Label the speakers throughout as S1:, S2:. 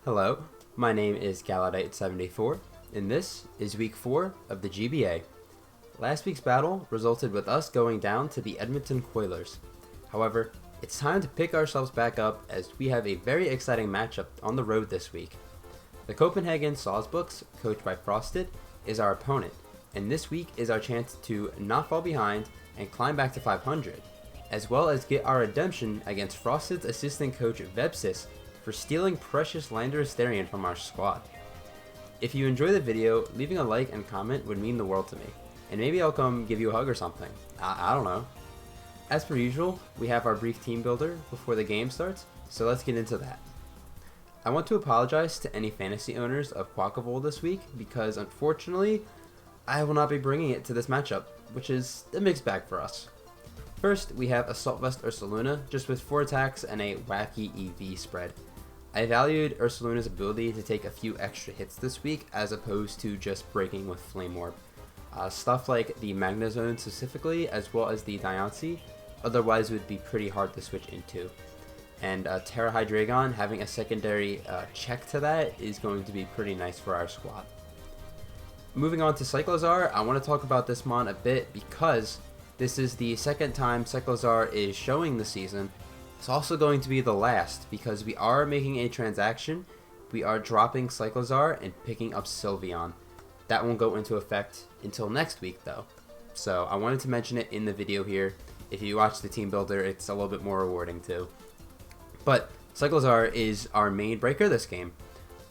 S1: Hello, my name is Galladite74, and this is week 4 of the GBA. Last week's battle resulted with us going down to the Edmonton Coilers. However, it's time to pick ourselves back up as we have a very exciting matchup on the road this week. The Copenhagen Sawsbucks, coached by Frosted, is our opponent, and this week is our chance to not fall behind and climb back to 500, as well as get our redemption against Frosted's assistant coach Vebsis for stealing precious Lander Asterion from our squad. If you enjoy the video, leaving a like and comment would mean the world to me, and maybe I'll come give you a hug or something. I don't know. As per usual, we have our brief team builder before the game starts, so let's get into that. I want to apologize to any fantasy owners of Quackavolt this week because unfortunately, I will not be bringing it to this matchup, which is a mixed bag for us. First, we have Assault Vest Ursaluna, just with 4 attacks and a wacky EV spread. I valued Ursaluna's ability to take a few extra hits this week as opposed to just breaking with Flame Orb. Stuff like the Magnezone specifically, as well as the Diancie, otherwise would be pretty hard to switch into. And Terra Hydreigon having a secondary check to that is going to be pretty nice for our squad. Moving on to CYCLIZAR, I want to talk about this mon a bit because this is the second time CYCLIZAR is showing the season. It's also going to be the last because we are making a transaction. We are dropping CYCLIZAR and picking up Sylveon. That won't go into effect until next week though. So I wanted to mention it in the video here. If you watch the team builder, it's a little bit more rewarding too. But CYCLIZAR is our main breaker this game.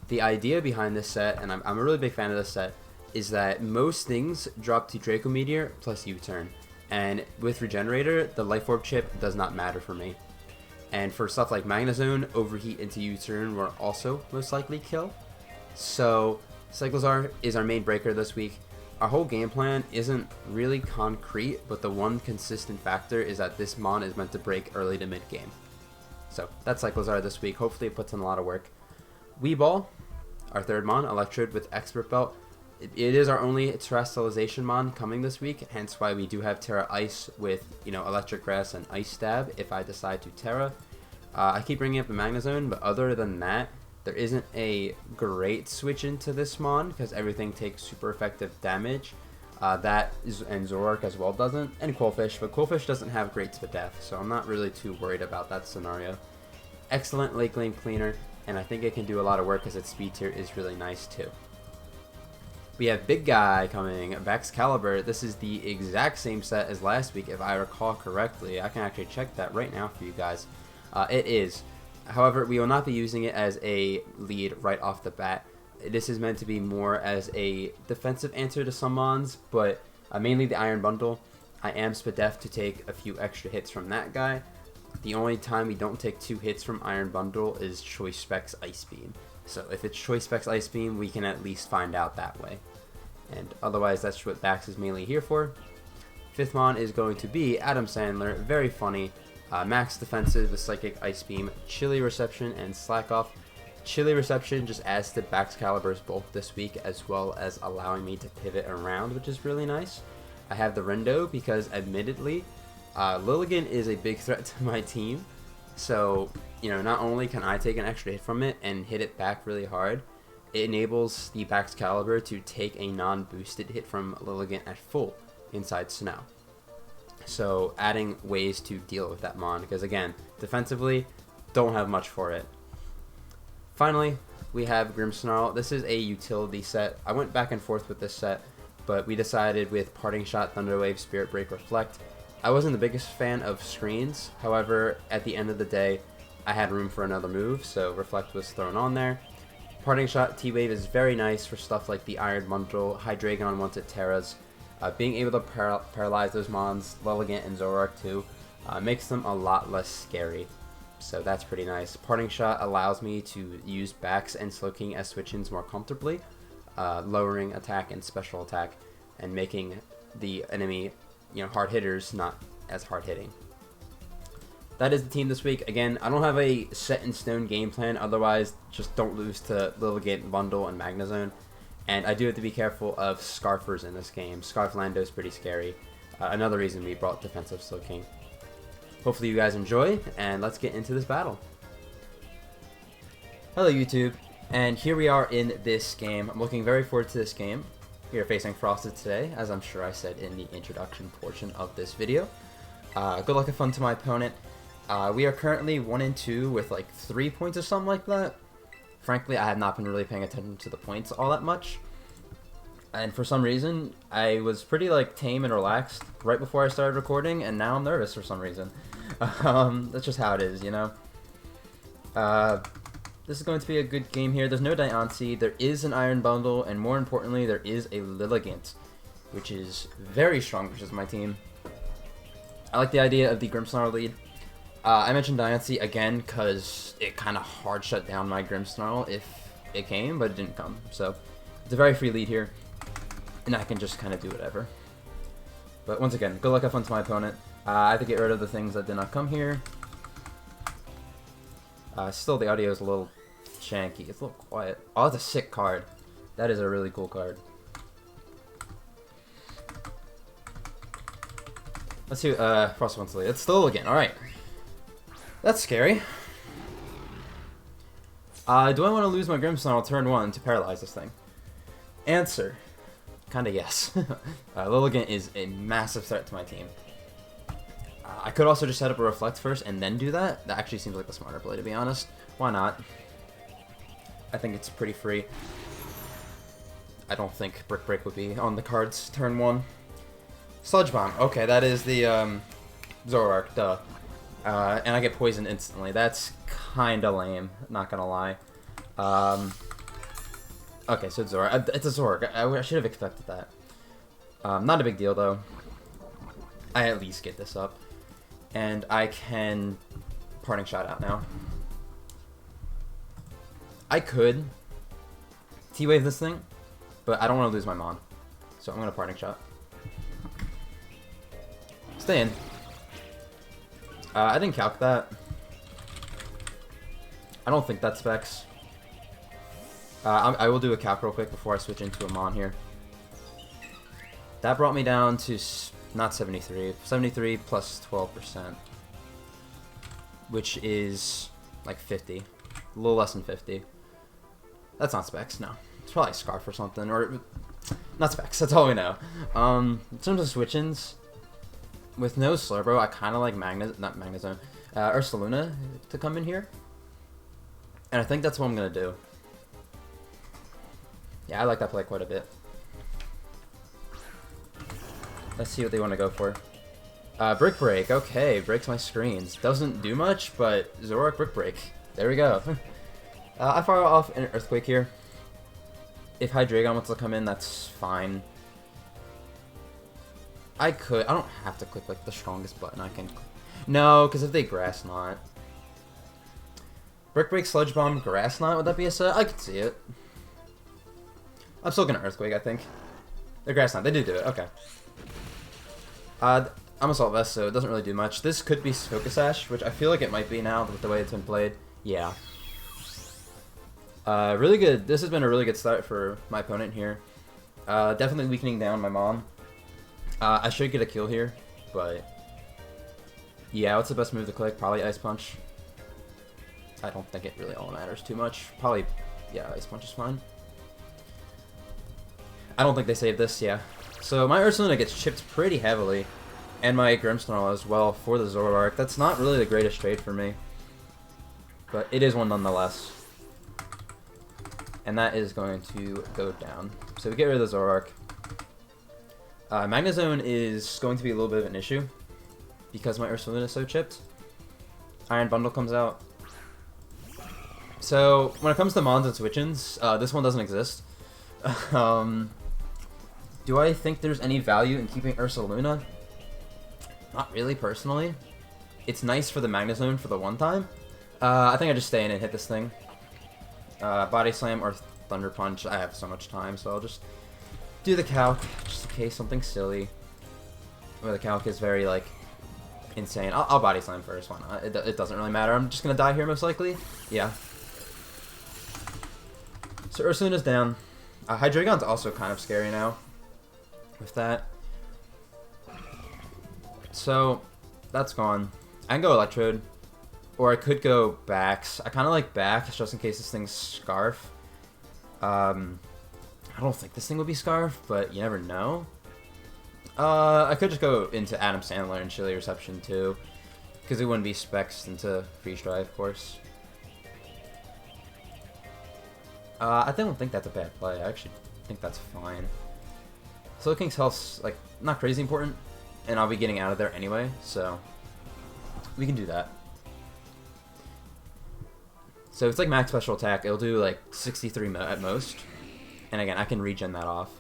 S1: The idea behind this set, and I'm a really big fan of this set, is that most things drop to Draco Meteor plus U-turn. And with Regenerator, the Life Orb chip does not matter for me. And for stuff like Magnezone, Overheat into U-turn will also most likely kill. So CYCLIZAR is our main breaker this week. Our whole game plan isn't really concrete, but the one consistent factor is that this mon is meant to break early to mid game. So that's CYCLIZAR this week. Hopefully it puts in a lot of work. Weeball, our third mon, Electrode with Expert Belt. It is our only Terrestrialization mon coming this week, hence why we do have Terra Ice with, Electric Grass and Ice Stab if I decide to Terra. I keep bringing up a Magnezone, but other than that, there isn't a great switch into this mon because everything takes super effective damage. And Zoroark as well doesn't, and Qwilfish, but Qwilfish doesn't have great to death, so I'm not really too worried about that scenario. Excellent late lane cleaner, and I think it can do a lot of work because its speed tier is really nice too. We have Big Guy coming, Baxcalibur. This is the exact same set as last week if I recall correctly. I can actually check that right now for you guys. It is. However, we will not be using it as a lead right off the bat. This is meant to be more as a defensive answer to some mons, but mainly the Iron Bundle. I am Spadef to take a few extra hits from that guy. The only time we don't take 2 hits from Iron Bundle is Choice Specs Ice Beam. So if it's Choice Specs Ice Beam, we can at least find out that way. And otherwise, that's what Bax is mainly here for. Fifth mon is going to be Adam Sandler, very funny. Max defensive with Psychic Ice Beam, Chilly Reception, and Slack Off. Chilly Reception just adds to Baxcalibur's bulk this week, as well as allowing me to pivot around, which is really nice. I have the Rendo because, admittedly, Lilligant is a big threat to my team. So, not only can I take an extra hit from it and hit it back really hard, it enables the Baxcalibur to take a non-boosted hit from Lilligant at full inside Snow. So adding ways to deal with that mon, because again, defensively, don't have much for it. Finally, we have Grimmsnarl. This is a utility set. I went back and forth with this set, but we decided with Parting Shot, Thunderwave, Spirit Break, Reflect. I wasn't the biggest fan of screens, however, at the end of the day, I had room for another move, so Reflect was thrown on there. Parting Shot, T-Wave is very nice for stuff like the Iron Bundle, Hydreigon once it Terras. Being able to paralyze those mons, Lilligant and Zoroark too, makes them a lot less scary. So that's pretty nice. Parting Shot allows me to use Bax and Slowking as switch-ins more comfortably, lowering attack and special attack, and making the enemy, hard hitters not as hard hitting. That is the team this week. Again, I don't have a set-in-stone game plan, otherwise just don't lose to Lilligant, Bundle, and Magnezone. And I do have to be careful of Scarfers in this game. Scarf Lando is pretty scary. Another reason we brought defensive Slowking. Hopefully you guys enjoy, and let's get into this battle. Hello YouTube, And here we are in this game. I'm looking very forward to this game. We are facing Frosted today, as I'm sure I said in the introduction portion of this video. Good luck and fun to my opponent. We are currently 1-2 with like 3 points or something like that. Frankly, I have not been really paying attention to the points all that much. And for some reason, I was pretty like tame and relaxed right before I started recording, and now I'm nervous for some reason. That's just how it is, you know? This is going to be a good game here. There's no Diancie, there is an Iron Bundle, and more importantly, there is a Lilligant, which is very strong versus my team. I like the idea of the Grimmsnarl lead. I mentioned Diancie again because it kind of hard shut down my Grimmsnarl if it came, but it didn't come. So it's a very free lead here, and I can just kind of do whatever. But once again, good luck, have fun to my opponent. I have to get rid of the things that did not come here. Still, the audio is a little janky. It's a little quiet. Oh, that's a sick card. That is a really cool card. Let's see. Frost wants to lead. It's still again. All right. That's scary. Do I want to lose my Grimmsnarl turn 1 to paralyze this thing? Answer: kinda yes. Lilligant is a massive threat to my team. I could also just set up a Reflect first and then do that. That actually seems like the smarter play, to be honest. Why not? I think it's pretty free. I don't think Brick Break would be on the cards turn 1. Sludge Bomb. Okay, that is the Zoroark, duh. And I get poisoned instantly. That's kinda lame, not gonna lie. Okay, so it's Zoroark. It's a Zoroark. I should have expected that. Not a big deal, though. I at least get this up. And I can Parting Shot out now. I could T-Wave this thing, but I don't want to lose my Mon. So I'm going to Parting Shot. Stay in. I didn't calc that. I don't think that's Specs. I will do a calc real quick before I switch into a Mon here. That brought me down to not 73. 73 plus 12%. Which is like 50. A little less than 50. That's not Specs, no. It's probably Scarf or something. Or not Specs, that's all we know. In terms of switch-ins, with no Slurbo, I kind of like Ursaluna to come in here. And I think that's what I'm going to do. Yeah, I like that play quite a bit. Let's see what they want to go for. Brick Break, okay, breaks my screens. Doesn't do much, but Zoroark Brick Break. There we go. I fire off an Earthquake here. If Hydreigon wants to come in, that's fine. I don't have to click like the strongest button I can. No, because if they Grass Knot. Brick Break, Sludge Bomb, Grass Knot, would that be a set? I could see it. I'm still gonna Earthquake, I think. The Grass Knot, they did do it, okay. I'm Assault Vest, so it doesn't really do much. This could be Focus Sash, which I feel like it might be now with the way it's been played. Yeah. Really good. This has been a really good start for my opponent here. Definitely weakening down my Mom. I should get a kill here, but yeah, what's the best move to click? Probably Ice Punch. I don't think it really all matters too much. Probably, yeah, Ice Punch is fine. I don't think they saved this, yeah. So my Ursaluna gets chipped pretty heavily, and my Grimmsnarl as well for the Zoroark. That's not really the greatest trade for me, but it is one nonetheless. And that is going to go down. So we get rid of the Zoroark. Magnezone is going to be a little bit of an issue because my Ursaluna is so chipped. Iron Bundle comes out. So when it comes to Mons and Switch-ins, this one doesn't exist. Do I think there's any value in keeping Ursaluna? Not really, personally. It's nice for the Magnezone for the one time. I think I just stay in and hit this thing. Body Slam or Thunder Punch. I have so much time, so I'll just do the calc, just in case something silly. Where the calc is very, like, insane. I'll Body Slam first, why not? It doesn't really matter. I'm just gonna die here, most likely. Yeah. So Ursaluna's down. Hydreigon's also kind of scary now. With that. So, that's gone. I can go Electrode. Or I could go Backs. I kind of like Backs just in case this thing's Scarf. I don't think this thing would be Scarf, but you never know. I could just go into Adam Sandler and Chili Reception too, because it wouldn't be specs into Freeze Dry, of course. I don't think that's a bad play. I actually think that's fine. Slowking's health's like not crazy important, and I'll be getting out of there anyway, so we can do that. So it's like max special attack. It'll do like 63 at most, and again I can regen that off.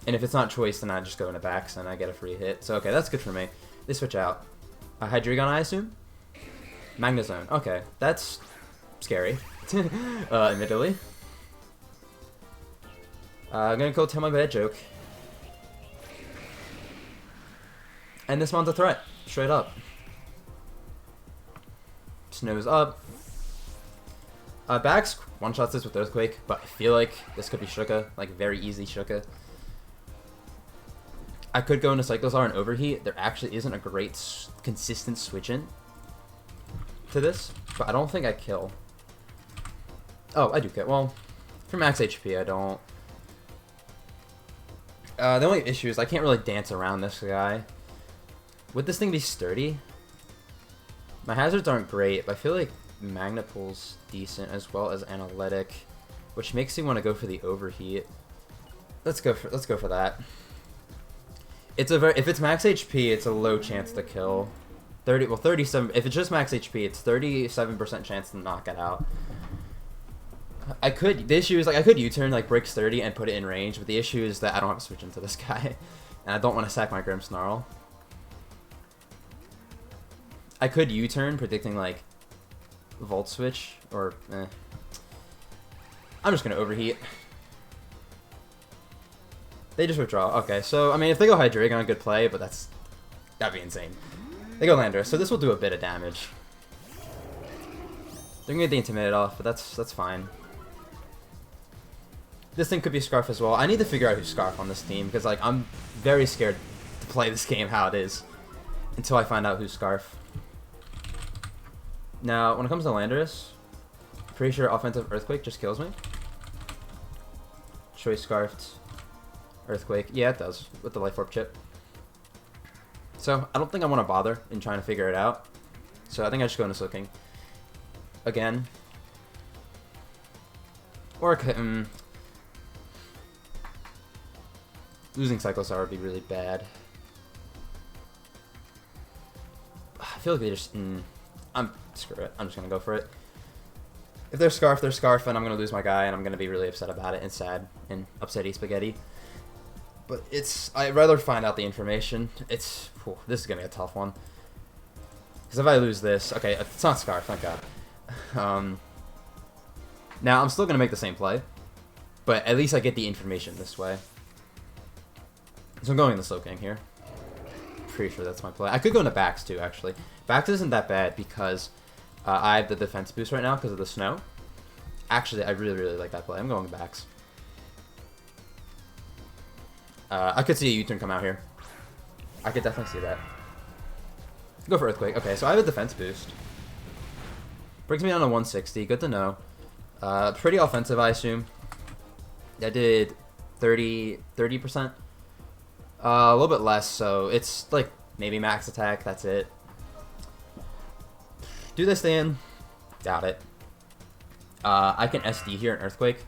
S1: And if it's not choice, then I just go into backs and I get a free hit. So okay, that's good for me. They switch out. Hydreigon, I assume? Magnezone. Okay, that's scary. Admittedly. I'm gonna go tell my bad joke. And this one's a threat. Straight up. Snow's up. Bax one-shots this with Earthquake, but I feel like this could be Shuka. Like, very easy Shuka. I could go into CYCLIZAR and Overheat. There actually isn't a great consistent switch-in to this, but I don't think I kill. Oh, I do kill. Well, for max HP, I don't. The only issue is I can't really dance around this guy. Would this thing be sturdy? My hazards aren't great, but I feel like Magnapul's decent as well as Analytic, which makes me want to go for the Overheat. Let's go for that. It's a if it's max HP, it's a low chance to kill. 37. If it's just max HP, it's 37% chance to knock it out. The issue is like I could U-turn like break 30 and put it in range, but the issue is that I don't have to switch into this guy, and I don't want to sack my Grimmsnarl. I could U-turn predicting like Volt Switch or I'm just gonna Overheat. They just withdraw. Okay, so I mean if they go Hydreigon, good play, but that'd be insane. They go Landorus, so this will do a bit of damage. They're gonna get the Intimidate off, but that's fine. This thing could be Scarf as well. I need to figure out who's Scarf on this team, because like I'm very scared to play this game how it is until I find out who's Scarf. Now, when it comes to Landorus, pretty sure offensive Earthquake just kills me. Choice Scarfed Earthquake. Yeah, it does, with the Life Orb chip. So, I don't think I want to bother in trying to figure it out. So, I think I just go into Slowking. Again. Or, losing CYCLIZAR would be really bad. I feel like they just... screw it. I'm just going to go for it. If they're Scarf, they're Scarf, and I'm going to lose my guy, and I'm going to be really upset about it, and sad, and upsetty spaghetti. But I'd rather find out the information. This is going to be a tough one. Because if I lose this... Okay, it's not Scarf, thank God. Now, I'm still going to make the same play. But at least I get the information this way. So I'm going in the Slowking here. Pretty sure that's my play. I could go into Bax too, actually. Bax isn't that bad because I have the defense boost right now because of the snow. Actually, I really, really like that play. I'm going Bax. I could see a U-turn come out here. I could definitely see that. Go for Earthquake. Okay, so I have a defense boost. Brings me down to 160. Good to know. Pretty offensive, I assume. I did 30%. A little bit less, so it's like maybe max attack. That's it. Do this thing. Doubt it. I can SD here in Earthquake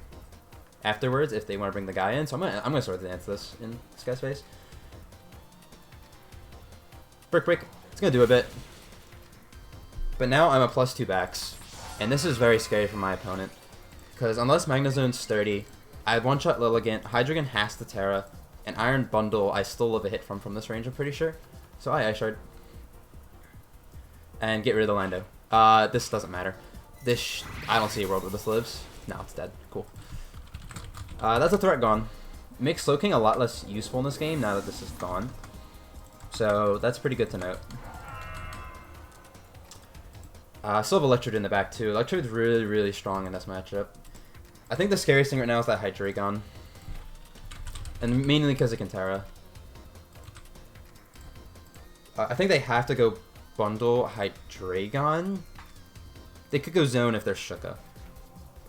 S1: afterwards if they want to bring the guy in. So I'm gonna sort of dance this in this guy's face. Brick. It's gonna do a bit. But now I'm a +2 Bax, and this is very scary for my opponent because unless Magnezone's sturdy, I have one-shot Lilligant. Hydreigon has to Terra. And Iron Bundle, I still live a hit from this range, I'm pretty sure. So I Ice Shard. And get rid of the Lando. This doesn't matter. I don't see a world where this lives. No, it's dead. Cool. That's a threat gone. Makes Slowking a lot less useful in this game now that this is gone. So that's pretty good to note. Still have Electrode in the back too. Electrode's really, really strong in this matchup. I think the scariest thing right now is that Hydreigon. And mainly because it can Terra. I think they have to go bundle Hydreigon. They could go zone if they're Shuka.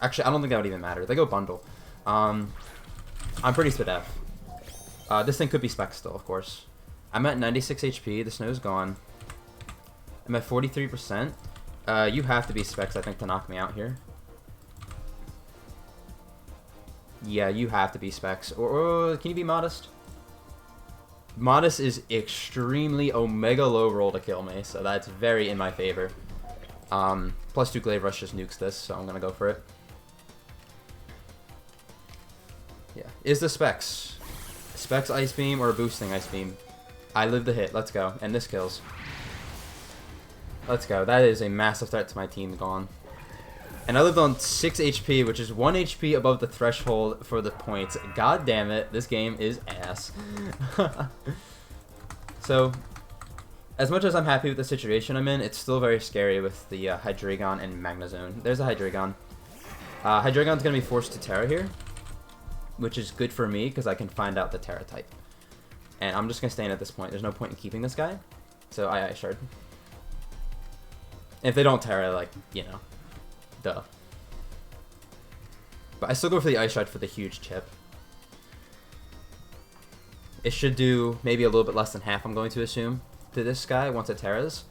S1: Actually, I don't think that would even matter. They go bundle. I'm pretty spit F. This thing could be spec still, of course. I'm at 96 HP. The snow's gone. I'm at 43%. You have to be specs, I think, to knock me out here. Yeah, you have to be specs. Or can you be modest? Modest is extremely omega low roll to kill me, so that's very in my favor. Plus 2 Glaive Rush just nukes this, so I'm gonna go for it. Yeah. Is the specs? Specs Ice Beam or boosting Ice Beam? I live the hit. Let's go. And this kills. Let's go. That is a massive threat to my team gone. And I lived on 6 HP, which is 1 HP above the threshold for the points. God damn it. This game is ass. So, as much as I'm happy with the situation I'm in, it's still very scary with the Hydreigon and Magnezone. There's a Hydreigon. Hydreigon's going to be forced to Terra here, which is good for me because I can find out the Terra type. And I'm just going to stay in at this point. There's no point in keeping this guy. So I Ice Shard. If they don't Terra, like, you know, duh. But I still go for the Ice Shard for the huge chip. It should do maybe a little bit less than half, I'm going to assume, to this guy once it Terras.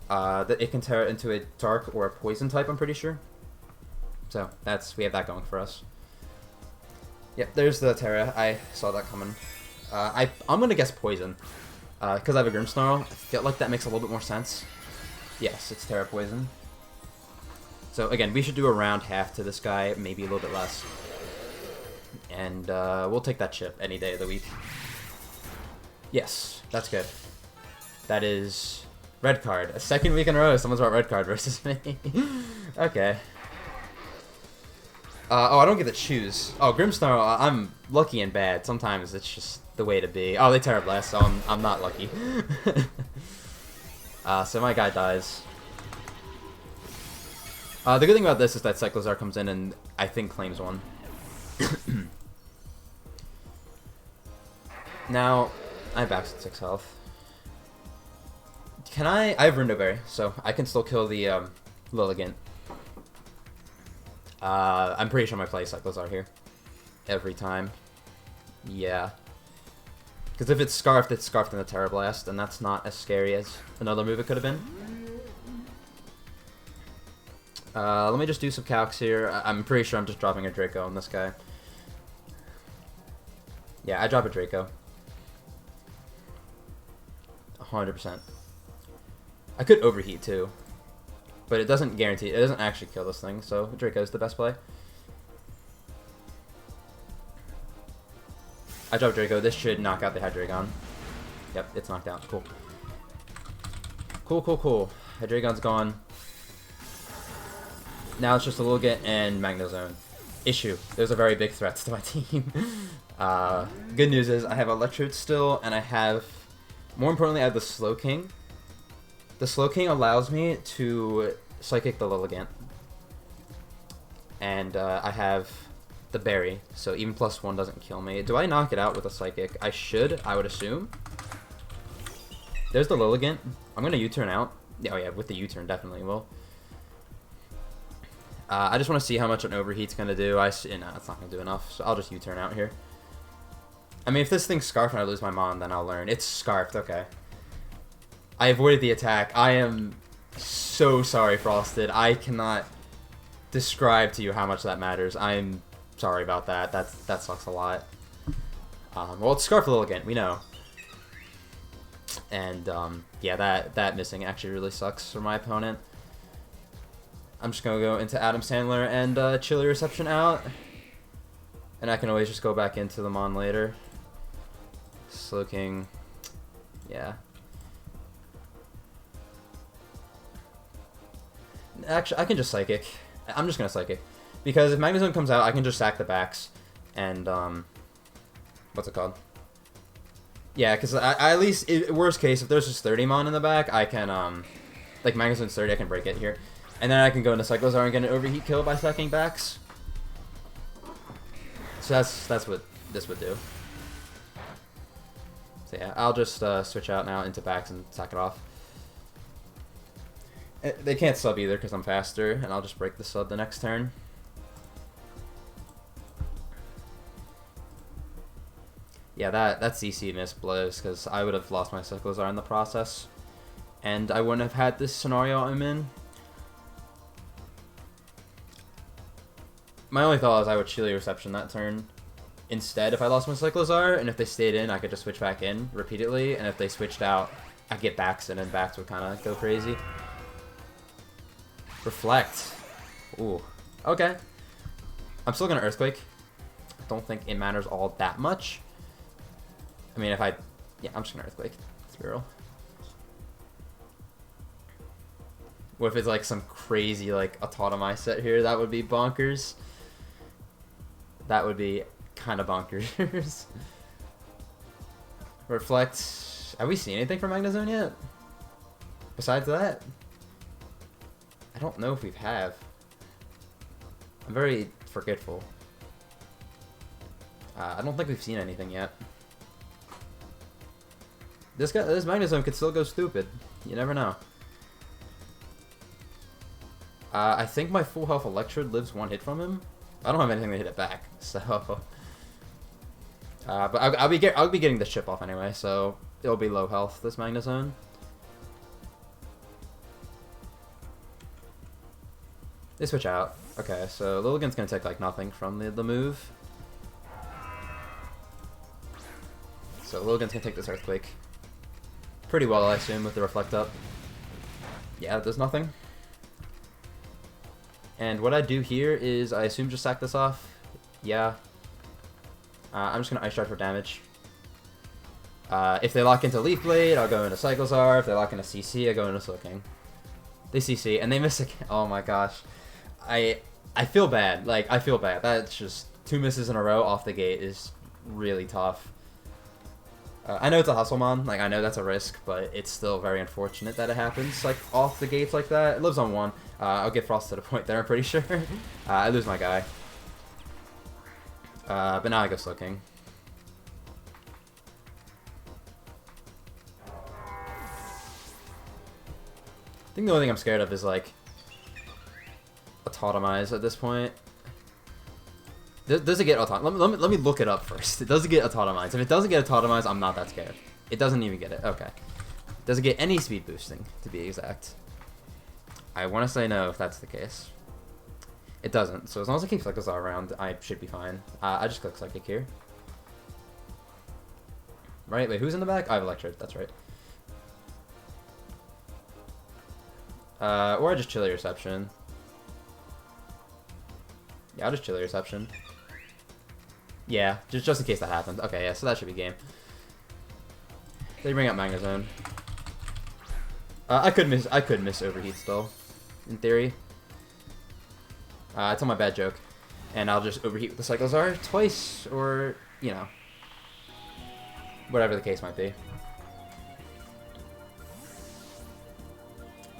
S1: That it can Terra into a Dark or a Poison type, I'm pretty sure. So, we have that going for us. Yep, there's the Terra. I saw that coming. I'm going to guess Poison. Because I have a Grimmsnarl, I feel like that makes a little bit more sense. Yes, it's Terra Poison. So again, we should do around half to this guy, maybe a little bit less. And we'll take that chip any day of the week. Yes, that's good. That is red card. A second week in a row, someone's brought red card versus me. Okay. Oh, I don't get to choose. Oh, Grimmsnarl, I'm lucky and bad. Sometimes it's just the way to be. Oh, they Terra Blast, so I'm not lucky. So my guy dies. The good thing about this is that CYCLIZAR comes in and I think claims one. Now, I have Bax at 6 health. Can I have Rindoberry, so I can still kill the Lilligant. I'm pretty sure I play CYCLIZAR here. Every time. Yeah. Because if it's Scarfed in the Terra Blast, and that's not as scary as another move it could have been. Let me just do some calcs here. I'm pretty sure I'm just dropping a Draco on this guy. Yeah, I drop a Draco. 100%. I could overheat too. But it doesn't guarantee, it doesn't actually kill this thing, so Draco is the best play. I drop Draco. This should knock out the Hydreigon. Yep, it's knocked out. Cool. Cool, cool, cool. Hydreigon's gone. Now it's just a Lilligant and Magnezone. Issue. There's a very big threat to my team. Good news is I have Electrode still, and I have, more importantly, I have the Slowking. The Slowking allows me to Psychic the Lilligant. And I have the Berry, so even +1 doesn't kill me. Do I knock it out with a Psychic? I should, I would assume. There's the Lilligant. I'm going to U-turn out. Oh yeah, with the U-turn definitely will. I just want to see how much an Overheat's going to do. No, it's not going to do enough, so I'll just U-turn out here. I mean, if this thing's Scarfed and I lose my Mon, then I'll learn. It's Scarfed, okay. I avoided the attack. I am so sorry, Frosted. I cannot describe to you how much that matters. I'm sorry about that. That sucks a lot. Well, it's Scarf Lilligant, we know. And, yeah, that missing actually really sucks for my opponent. I'm just going to go into Adam Sandler and Chili Reception out. And I can always just go back into the Mon later. Slowking. Yeah. Actually, I can just Psychic. I'm just going to Psychic. Because if Magnezone comes out, I can just sack the backs. And, what's it called? Yeah, because I at least, worst case, if there's just 30 Mon in the back, I can, like Magnezone's 30, I can break it here. And then I can go into CYCLIZAR and get an Overheat kill by stacking backs. So that's what this would do. So yeah, I'll just switch out now into backs and sack it off. They can't sub either because I'm faster, and I'll just break the sub the next turn. Yeah, that CC miss blows, because I would have lost my CYCLIZAR in the process. And I wouldn't have had this scenario I'm in. My only thought is I would Chile Reception that turn instead if I lost my CYCLIZAR, and if they stayed in, I could just switch back in repeatedly, and if they switched out, I'd get backs in, and backs would kind of go crazy. Reflect. Ooh. Okay. I'm still going to Earthquake. I don't think it matters all that much. I mean, if I... Yeah, I'm just going to Earthquake. Let's be real. What if it's like some crazy like Autotomi set here? That would be bonkers. That would be kind of bonkers. Reflect. Have we seen anything from Magnezone yet? Besides that? I don't know if we have. I'm very forgetful. I don't think we've seen anything yet. This Magnezone could still go stupid. You never know. I think my full health Electrode lives one hit from him. I don't have anything to hit it back, so. But I'll be getting this chip off anyway, so it'll be low health. This Magnezone. They switch out. Okay, so Lilligant's gonna take like nothing from the move. So Lilligant's gonna take this Earthquake. Pretty well, I assume, with the Reflect up. Yeah, it does nothing. And what I do here is, I assume just sack this off. Yeah. I'm just going to Ice Shard for damage. If they lock into Leaf Blade, I'll go into CYCLIZAR. If they lock into CC, I go into Slowking. They CC, and they miss again. Oh my gosh. I feel bad. Like, I feel bad. That's just 2 misses in a row off the gate is really tough. I know it's a Hustlemon, like I know that's a risk, but it's still very unfortunate that it happens like off the gates like that. It lives on 1. I'll get Frost to the point there, I'm pretty sure. I lose my guy. But now I go Slowking. I think the only thing I'm scared of is like Autotomize at this point. Does it get Autotomized? Let me look it up first. Does it get Autotomized? If it doesn't get Autotomized, I'm not that scared. It doesn't even get it. Okay. Does it get any speed boosting, to be exact? I want to say no if that's the case. It doesn't. So as long as it keeps CYCLIZAR around, I should be fine. I just click Psychic here. Right? Wait, who's in the back? I have Electrode. That's right. Or I just Chile Reception. Yeah, I'll just Chile Reception. Yeah, just in case that happens. Okay, yeah, so that should be game. They bring up Magnezone. I could miss Overheat still, in theory. It's on my bad joke. And I'll just Overheat with the CYCLIZAR twice, or, you know, whatever the case might be.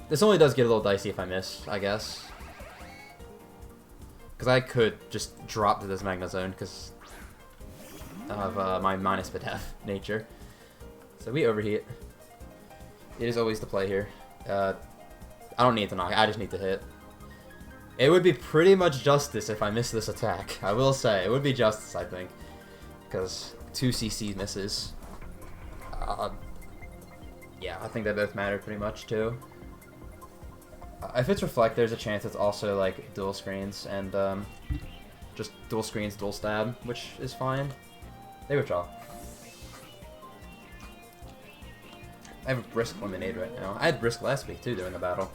S1: This only does get a little dicey if I miss, I guess. Because I could just drop to this Magnezone because of my minus Bidef nature. So we Overheat. It is always the play here. I don't need to knock, I just need to hit. It would be pretty much justice if I miss this attack. I will say, it would be justice, I think. Because 2 CC misses. Yeah, I think they both matter pretty much too. If it's Reflect, there's a chance it's also like dual screens and just dual screens, dual stab, which is fine. They withdraw. I have a Brisk Lemonade right now. I had Brisk last week too during the battle.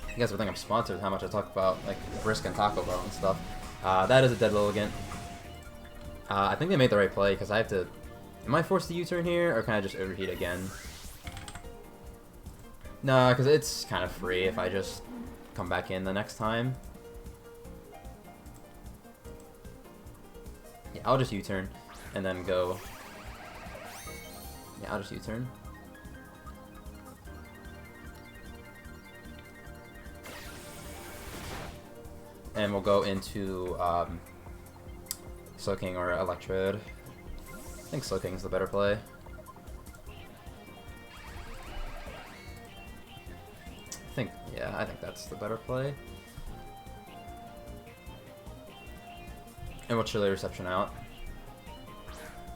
S1: You guys would think I'm sponsored with how much I talk about like Brisk and Taco Bell and stuff. That is a dead Lilligant. I think they made the right play because I have to... Am I forced to U-turn here or can I just Overheat again? No, because it's kind of free if I just come back in the next time. Yeah, I'll just U-turn and then go... Yeah, I'll just U-turn. And we'll go into Slowking or Electrode. I think Slowking is the better play. I think that's the better play. And we'll chili reception out.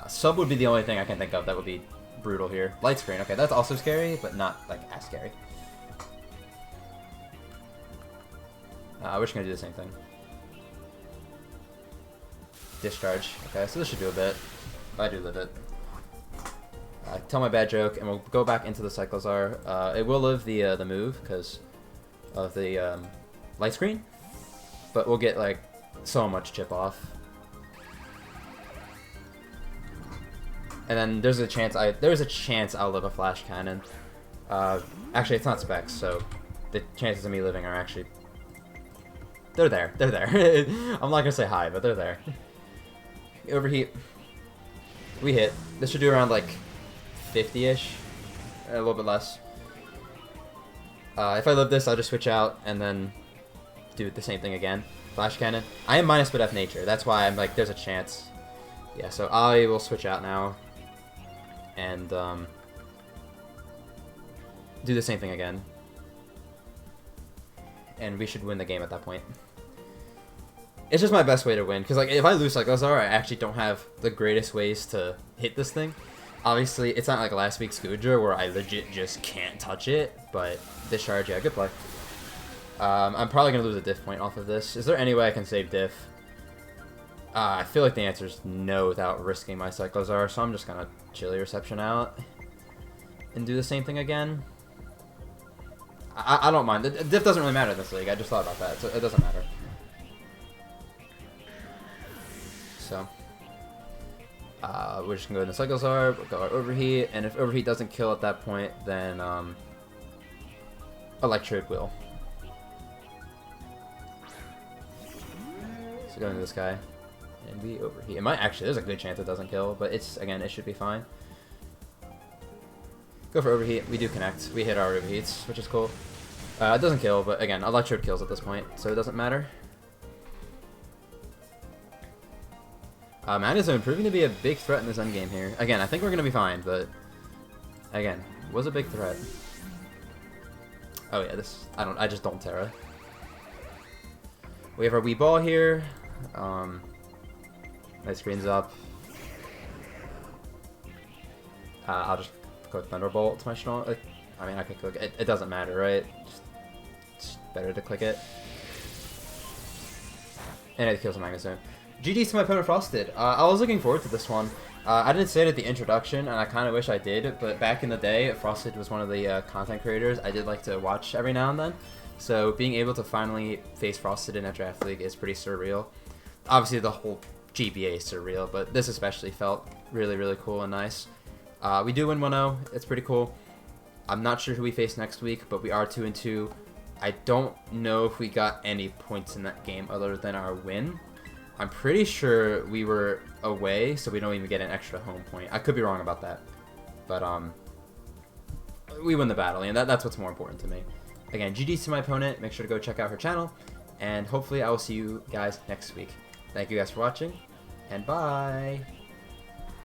S1: Sub would be the only thing I can think of that would be brutal here. Light screen, okay, that's also scary, but not like as scary. We're just gonna do the same thing. Discharge. Okay, so this should do a bit. I do live it. Tell my bad joke, and we'll go back into the CYCLIZAR. It will live the move because of the light screen, but we'll get like so much chip off. And then there's a chance I'll live a flash cannon. Actually, it's not specs, so the chances of me living are actually they're there. They're there. I'm not gonna say hi, but they're there. Overheat. We hit. This should do around like 50-ish, a little bit less. If I live this, I'll just switch out and then do the same thing again. Flash cannon. I am minus but F nature. That's why I'm like, there's a chance. Yeah, so I will switch out now and do the same thing again. And we should win the game at that point. It's just my best way to win, because like if I lose CYCLIZAR, I actually don't have the greatest ways to hit this thing. Obviously, it's not like last week's Goodra where I legit just can't touch it, but discharge, yeah, good play. I'm probably going to lose a diff point off of this. Is there any way I can save diff? I feel like the answer is no without risking my CYCLIZAR, so I'm just going to chili reception out and do the same thing again. I don't mind. The diff doesn't really matter in this league. I just thought about that, so it doesn't matter. So, we're just going to go into CYCLIZAR, we'll go our overheat, and if overheat doesn't kill at that point, then Electrode will. So go into this guy, and we overheat. It might actually, there's a good chance it doesn't kill, but it's, again, it should be fine. Go for overheat, we do connect. We hit our overheats, which is cool. It doesn't kill, but again, Electrode kills at this point, so it doesn't matter. Magnezone proving to be a big threat in this endgame here. Again, I think we're going to be fine, but again, was a big threat. Oh yeah, I just don't Terra. We have our Wii Ball here. My screen's up. I'll just click Thunderbolt to my strong. I mean, I can click it. It doesn't matter, right? It's better to click it. And it kills a Magnezone. GG's to my opponent Frosted. I was looking forward to this one. I didn't say it at the introduction, and I kind of wish I did, but back in the day, Frosted was one of the content creators I did like to watch every now and then. So being able to finally face Frosted in a draft league is pretty surreal. Obviously, the whole GBA is surreal, but this especially felt really, really cool and nice. We do win 1-0. It's pretty cool. I'm not sure who we face next week, but we are 2-2. I don't know if we got any points in that game other than our win. I'm pretty sure we were away, so we don't even get an extra home point. I could be wrong about that. But, we win the battle, and that's what's more important to me. Again, GG's to my opponent. Make sure to go check out her channel, and hopefully I will see you guys next week. Thank you guys for watching, and bye!